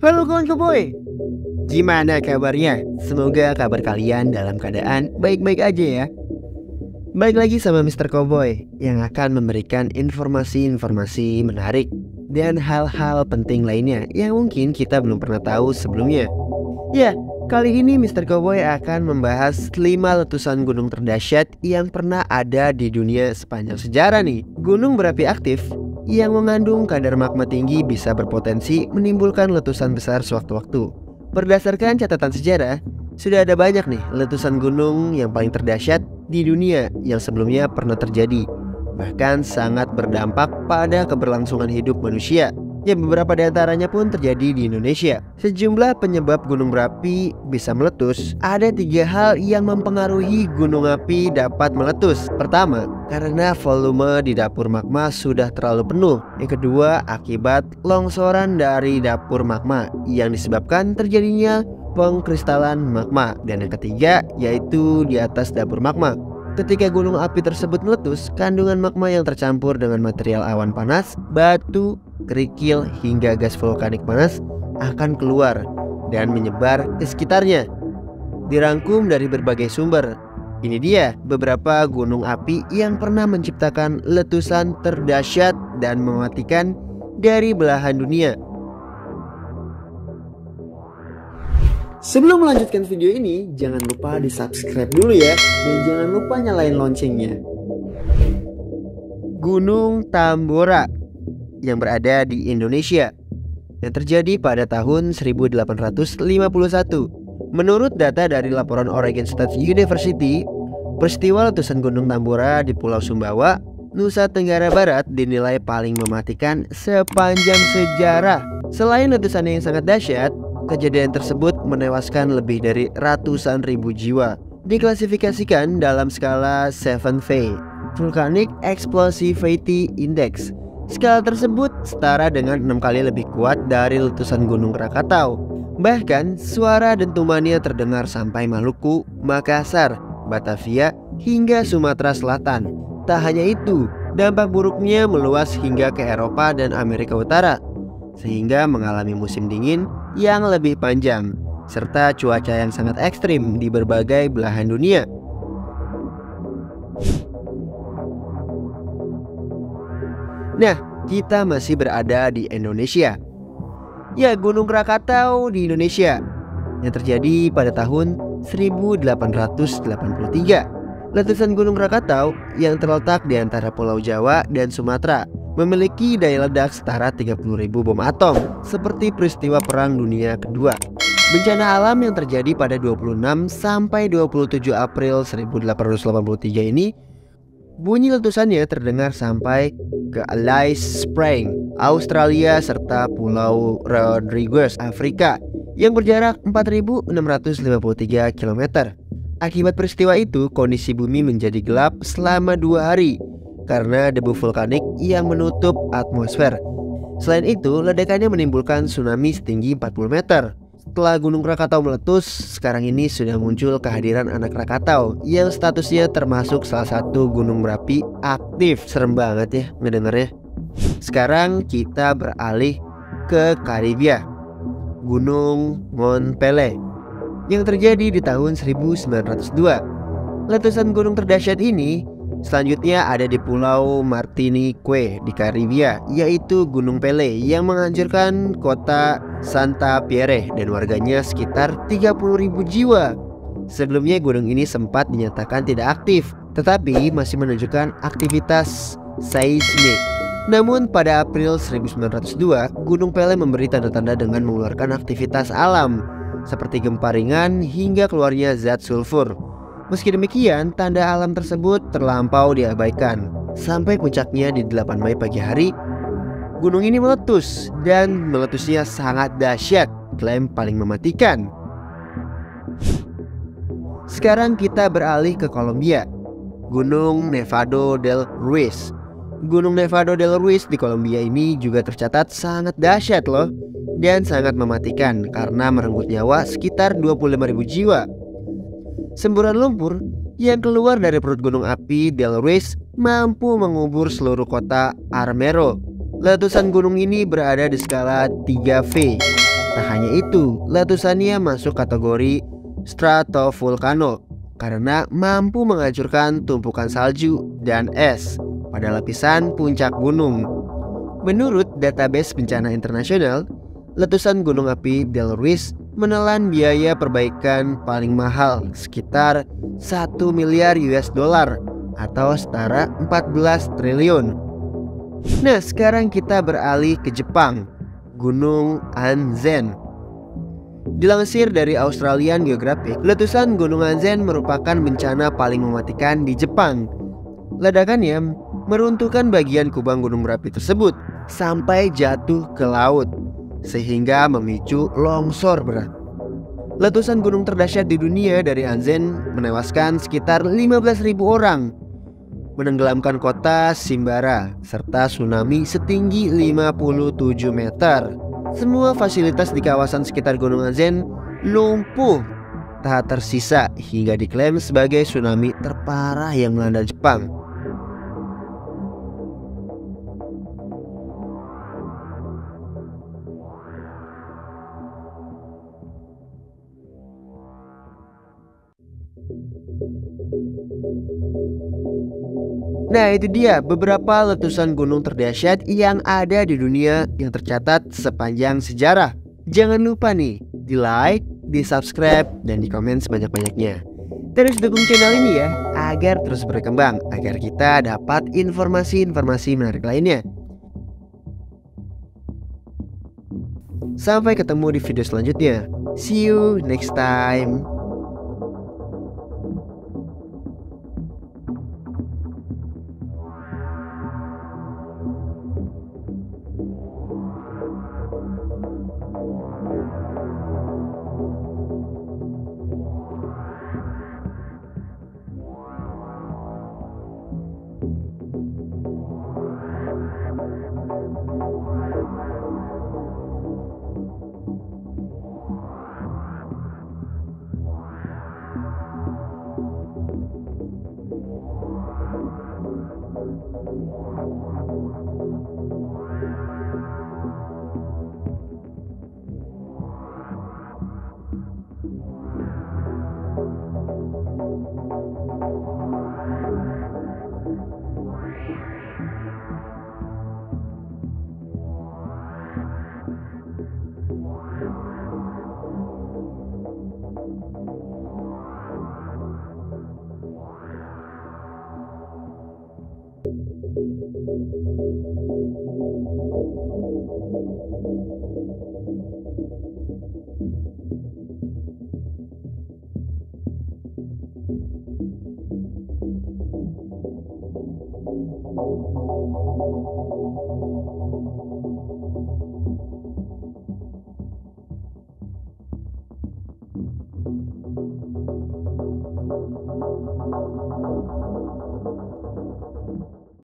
Halo kawan Koboy, gimana kabarnya? Semoga kabar kalian dalam keadaan baik-baik aja ya. Baik lagi sama Mr. Cowboy yang akan memberikan informasi-informasi menarik dan hal-hal penting lainnya yang mungkin kita belum pernah tahu sebelumnya. Ya, kali ini Mr. Cowboy akan membahas 5 letusan gunung terdahsyat yang pernah ada di dunia sepanjang sejarah nih. Gunung berapi aktif yang mengandung kadar magma tinggi bisa berpotensi menimbulkan letusan besar sewaktu-waktu. Berdasarkan catatan sejarah, sudah ada banyak nih letusan gunung yang paling terdahsyat di dunia yang sebelumnya pernah terjadi, bahkan sangat berdampak pada keberlangsungan hidup manusia. Ya, beberapa di antaranya pun terjadi di Indonesia. Sejumlah penyebab gunung berapi bisa meletus. Ada 3 hal yang mempengaruhi gunung api dapat meletus. Pertama, karena volume di dapur magma sudah terlalu penuh. Yang kedua, akibat longsoran dari dapur magma yang disebabkan terjadinya pengkristalan magma. Dan yang ketiga, yaitu di atas dapur magma. Ketika gunung api tersebut meletus, kandungan magma yang tercampur dengan material awan panas, batu, kerikil, hingga gas vulkanik panas akan keluar dan menyebar ke sekitarnya. Dirangkum dari berbagai sumber. Ini dia beberapa gunung api yang pernah menciptakan letusan terdahsyat dan mematikan dari belahan dunia. Sebelum melanjutkan video ini, jangan lupa di subscribe dulu ya, dan jangan lupa nyalain loncengnya. Gunung Tambora yang berada di Indonesia, yang terjadi pada tahun 1851. Menurut data dari laporan Oregon State University, peristiwa letusan Gunung Tambora di Pulau Sumbawa, Nusa Tenggara Barat dinilai paling mematikan sepanjang sejarah. Selain letusan yang sangat dahsyat, kejadian tersebut menewaskan lebih dari ratusan ribu jiwa. Diklasifikasikan dalam skala 7V, Volcanic Explosivity Index. Skala tersebut setara dengan 6 kali lebih kuat dari letusan Gunung Krakatau. Bahkan suara dentumannya terdengar sampai Maluku, Makassar, Batavia, hingga Sumatera Selatan. Tak hanya itu, dampak buruknya meluas hingga ke Eropa dan Amerika Utara, sehingga mengalami musim dingin yang lebih panjang serta cuaca yang sangat ekstrim di berbagai belahan dunia. Nah, kita masih berada di Indonesia. Ya, Gunung Krakatau di Indonesia yang terjadi pada tahun 1883. Letusan Gunung Krakatau yang terletak di antara Pulau Jawa dan Sumatera memiliki daya ledak setara 30.000 bom atom, seperti peristiwa Perang Dunia Kedua. Bencana alam yang terjadi pada 26 sampai 27 April 1883 ini, bunyi letusannya terdengar sampai ke Alice Springs, Australia, serta Pulau Rodrigues, Afrika, yang berjarak 4.653 km. Akibat peristiwa itu, kondisi bumi menjadi gelap selama 2 hari karena debu vulkanik yang menutup atmosfer. Selain itu, ledakannya menimbulkan tsunami setinggi 40 meter. Setelah Gunung Krakatau meletus, sekarang ini sudah muncul kehadiran anak Krakatau yang statusnya termasuk salah satu gunung berapi aktif. Serem banget ya ngedengernya. Sekarang kita beralih ke Karibia, Gunung Mont Pelé yang terjadi di tahun 1902. Letusan gunung terdahsyat ini selanjutnya ada di Pulau Martinique di Karibia, yaitu Gunung Pelé yang menghancurkan kota Santa Pierre dan warganya sekitar 30.000 jiwa. Sebelumnya gunung ini sempat dinyatakan tidak aktif, tetapi masih menunjukkan aktivitas seismik. Namun pada April 1902, Gunung Pelé memberi tanda-tanda dengan mengeluarkan aktivitas alam seperti gempa ringan hingga keluarnya zat sulfur. Meski demikian, tanda alam tersebut terlampau diabaikan. Sampai puncaknya di 8 Mei pagi hari, gunung ini meletus, dan meletusnya sangat dahsyat, klaim paling mematikan. Sekarang kita beralih ke Kolombia, Gunung Nevado del Ruiz. Gunung Nevado del Ruiz di Kolombia ini juga tercatat sangat dahsyat loh, dan sangat mematikan karena merenggut nyawa sekitar 25.000 jiwa. Semburan lumpur yang keluar dari perut gunung api Del Ruiz mampu mengubur seluruh kota Armero. Letusan gunung ini berada di skala 3V Tak hanya itu, letusannya masuk kategori stratovolcano karena mampu menghancurkan tumpukan salju dan es pada lapisan puncak gunung. Menurut database bencana internasional, letusan gunung api Del Ruiz menelan biaya perbaikan paling mahal sekitar 1 miliar US dollar atau setara 14 triliun. Nah, sekarang kita beralih ke Jepang, Gunung Anzen. Dilansir dari Australian Geographic, letusan Gunung Anzen merupakan bencana paling mematikan di Jepang. Ledakannya meruntuhkan bagian kubang gunung berapi tersebut sampai jatuh ke laut, sehingga memicu longsor berat. Letusan gunung terdahsyat di dunia dari Anzen menewaskan sekitar 15.000 orang, menenggelamkan kota Simbara, serta tsunami setinggi 57 meter. Semua fasilitas di kawasan sekitar Gunung Anzen lumpuh tak tersisa hingga diklaim sebagai tsunami terparah yang melanda Jepang. Nah, itu dia beberapa letusan gunung terdahsyat yang ada di dunia yang tercatat sepanjang sejarah. Jangan lupa nih, di like, di subscribe, dan di komen sebanyak-banyaknya. Terus dukung channel ini ya, agar terus berkembang, agar kita dapat informasi-informasi menarik lainnya. Sampai ketemu di video selanjutnya. See you next time.